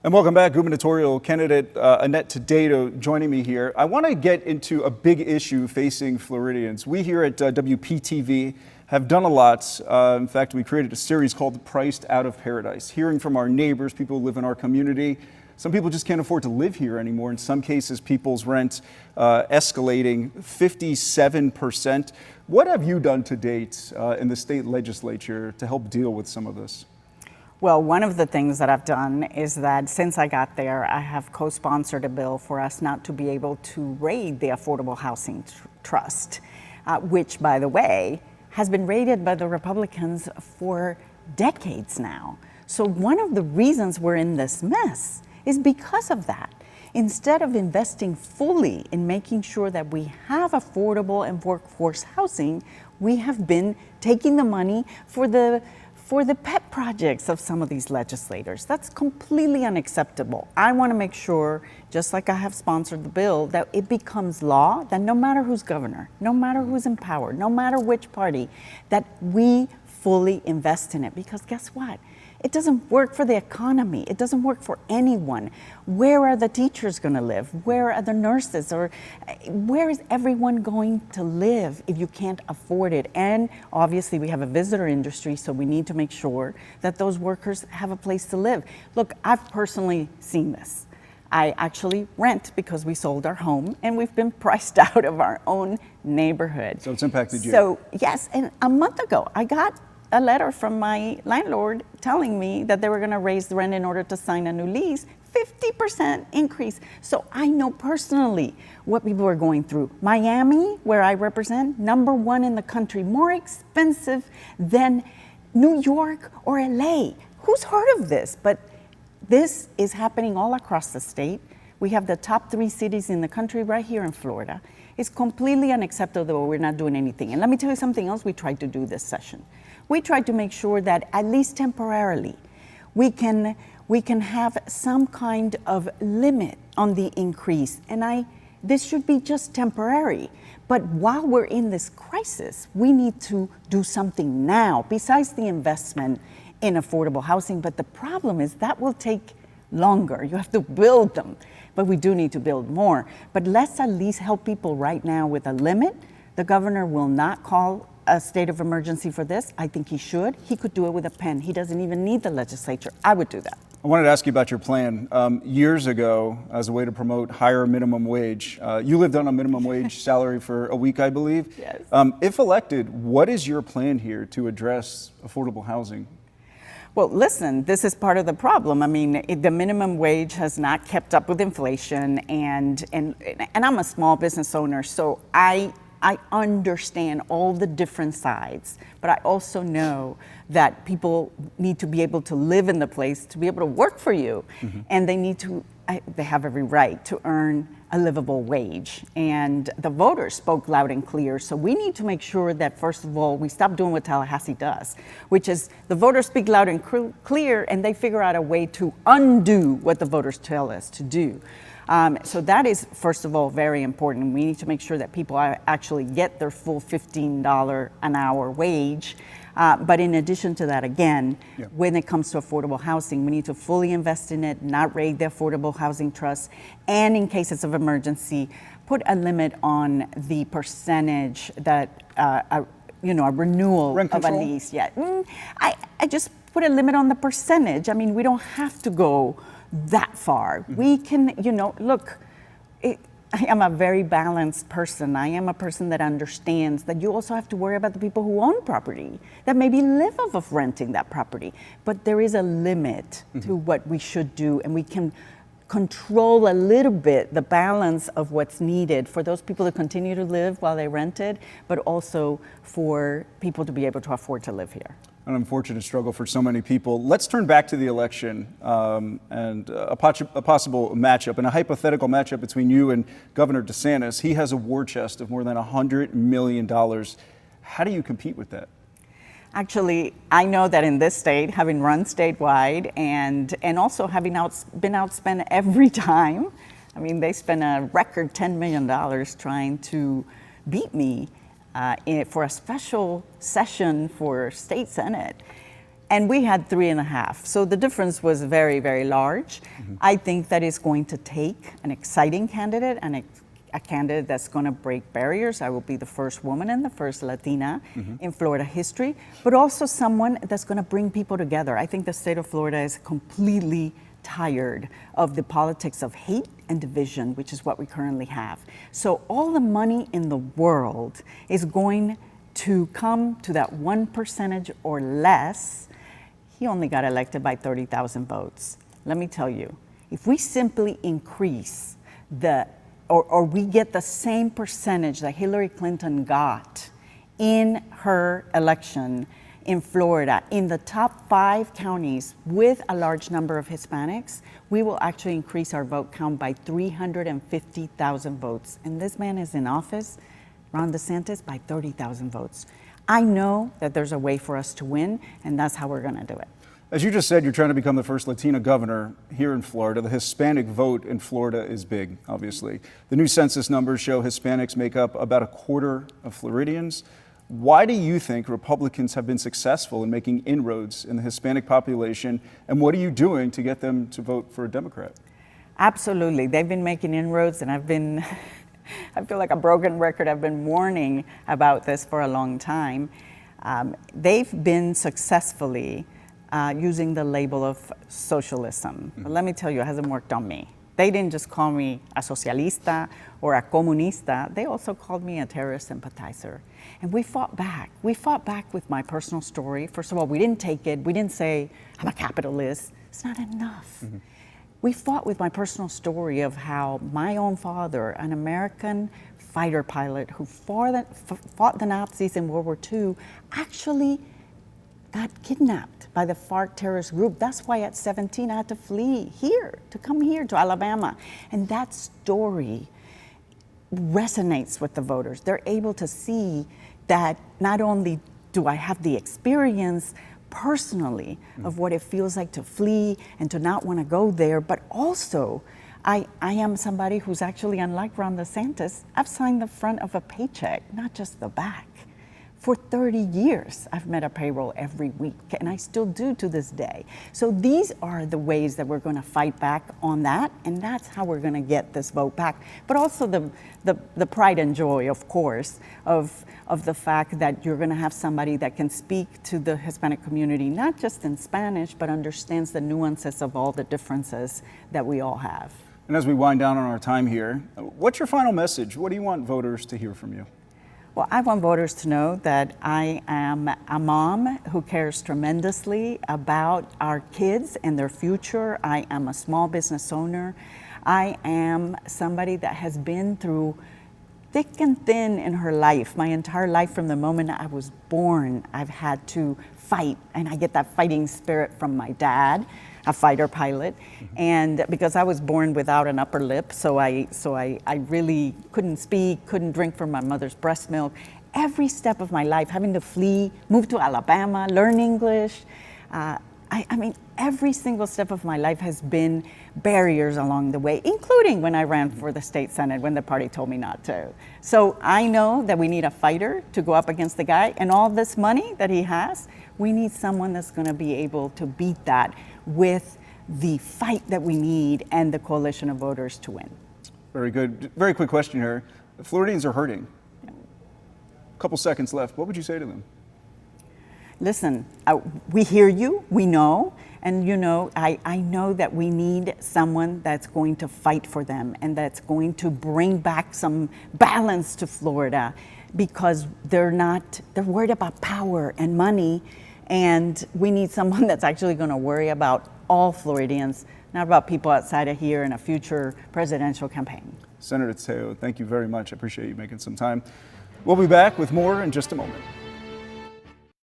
And welcome back, gubernatorial candidate Annette Taddeo joining me here. I want to get into a big issue facing Floridians. We here at WPTV have done a lot. In fact, we created a series called Priced Out of Paradise, hearing from our neighbors, people who live in our community. Some people just can't afford to live here anymore. In some cases, people's rent escalating 57%. What have you done to date in the state legislature to help deal with some of this? Well, one of the things that I've done is that since I got there, I have co-sponsored a bill for us not to be able to raid the Affordable Housing Trust, which, by the way, has been raided by the Republicans for decades now. So one of the reasons we're in this mess is because of that. Instead of investing fully in making sure that we have affordable and workforce housing, we have been taking the money for the pet projects of some of these legislators. That's completely unacceptable. I want to make sure, just like I have sponsored the bill, that it becomes law, that no matter who's governor, no matter who's in power, no matter which party, that we fully invest in it. Because guess what? It doesn't work for the economy. It doesn't work for anyone. Where are the teachers going to live? Where are the nurses? Or where is everyone going to live if you can't afford it? And obviously we have a visitor industry, so we need to make sure that those workers have a place to live. Look, I've personally seen this. I actually rent because we sold our home and we've been priced out of our own neighborhood. So it's impacted you. So yes, and a month ago I got a letter from my landlord telling me that they were going to raise the rent in order to sign a new lease, 50% increase. So I know personally what people are going through. Miami, where I represent, #1 in the country, more expensive than New York or LA. Who's heard of this? But this is happening all across the state. We have the top 3 cities in the country right here in Florida. It's completely unacceptable that we're not doing anything. And let me tell you something else we tried to do this session. We tried to make sure that at least temporarily we can have some kind of limit on the increase. And this should be just temporary. But while we're in this crisis, we need to do something now besides the investment in affordable housing. But the problem is that will take longer. You have to build them, but we do need to build more. But let's at least help people right now with a limit. The governor will not call a state of emergency for this. I think he should. He could do it with a pen. He doesn't even need the legislature. I would do that. I wanted to ask you about your plan. Years ago, as a way to promote higher minimum wage, you lived on a minimum wage salary for a week, I believe. Yes. If elected, what is your plan here to address affordable housing? Well, listen, this is part of the problem. I mean, the minimum wage has not kept up with inflation, and I'm a small business owner, so I understand all the different sides, but I also know that people need to be able to live in the place, to be able to work for you, and they have every right to earn a livable wage. And the voters spoke loud and clear, so we need to make sure that, first of all, we stop doing what Tallahassee does, which is the voters speak loud and clear, and they figure out a way to undo what the voters tell us to do. So that is, first of all, very important. We need to make sure that people actually get their full $15 an hour wage. But in addition to that, again, when it comes to affordable housing, we need to fully invest in it, not raid the Affordable Housing Trust, and in cases of emergency, put a limit on the percentage that, a renewal Rent of a control? lease. Yeah, I just put a limit on the percentage. I mean, we don't have to go that far. We can, look, I am a very balanced person. I am a person that understands that you also have to worry about the people who own property, that maybe live off of renting that property. But there is a limit to what we should do, and we can control a little bit the balance of what's needed for those people to continue to live while they rent it, but also for people to be able to afford to live here. An unfortunate struggle for so many people. Let's turn back to the election and a possible matchup and a hypothetical matchup between you and Governor DeSantis. He has a war chest of more than $100 million. How do you compete with that? Actually, I know that in this state, having run statewide and also having been outspent every time, I mean, they spent a record $10 million trying to beat me for a special session for state senate. And we had 3.5. So the difference was very, very large. I think that is going to take an exciting candidate and a candidate that's going to break barriers. I will be the first woman and the first Latina in Florida history, but also someone that's going to bring people together. I think the state of Florida is completely tired of the politics of hate and division, which is what we currently have. So all the money in the world is going to come to that 1% or less. He only got elected by 30,000 votes. Let me tell you, if we simply increase or we get the same percentage that Hillary Clinton got in her election in Florida, in the top 5 counties with a large number of Hispanics, we will actually increase our vote count by 350,000 votes. And this man is in office, Ron DeSantis, by 30,000 votes. I know that there's a way for us to win, and that's how we're going to do it. As you just said, you're trying to become the first Latina governor here in Florida. The Hispanic vote in Florida is big, obviously. The new census numbers show Hispanics make up about 1/4 of Floridians. Why do you think Republicans have been successful in making inroads in the Hispanic population, and what are you doing to get them to vote for a Democrat? Absolutely. They've been making inroads, and I feel like a broken record. I've been warning about this for a long time. They've been successfully using the label of socialism. But let me tell you, it hasn't worked on me. They didn't just call me a socialista or a comunista. They also called me a terrorist sympathizer. And we fought back. We fought back with my personal story. First of all, we didn't take it. We didn't say, I'm a capitalist. It's not enough. We fought with my personal story of how my own father, an American fighter pilot who fought the Nazis in World War II, actually got kidnapped by the FARC terrorist group. That's why at 17 I had to flee here, to come here to Alabama. And that story resonates with the voters. They're able to see that not only do I have the experience personally of what it feels like to flee and to not want to go there, but also I am somebody who's actually, unlike Ron DeSantis, I've signed the front of a paycheck, not just the back. For 30 years, I've met a payroll every week, and I still do to this day. So these are the ways that we're going to fight back on that, and that's how we're going to get this vote back. But also the pride and joy, of course, of the fact that you're going to have somebody that can speak to the Hispanic community, not just in Spanish, but understands the nuances of all the differences that we all have. And as we wind down on our time here, what's your final message? What do you want voters to hear from you? Well, I want voters to know that I am a mom who cares tremendously about our kids and their future. I am a small business owner. I am somebody that has been through thick and thin in her life. My entire life, from the moment I was born, I've had to fight, and I get that fighting spirit from my dad, a fighter pilot, and because I was born without an upper lip, so I really couldn't speak, couldn't drink from my mother's breast milk. Every step of my life, having to flee, move to Alabama, learn English. I mean, every single step of my life has been barriers along the way, including when I ran for the state senate when the party told me not to. So I know that we need a fighter to go up against the guy, and all this money that he has, we need someone that's going to be able to beat that with the fight that we need and the coalition of voters to win. Very good. Very quick question here. The Floridians are hurting. A couple seconds left. What would you say to them? Listen, we hear you, we know, and you know, I know that we need someone that's going to fight for them and that's going to bring back some balance to Florida, because they're worried about power and money, and we need someone that's actually going to worry about all Floridians, not about people outside of here in a future presidential campaign. Senator Taddeo, thank you very much. I appreciate you making some time. We'll be back with more in just a moment.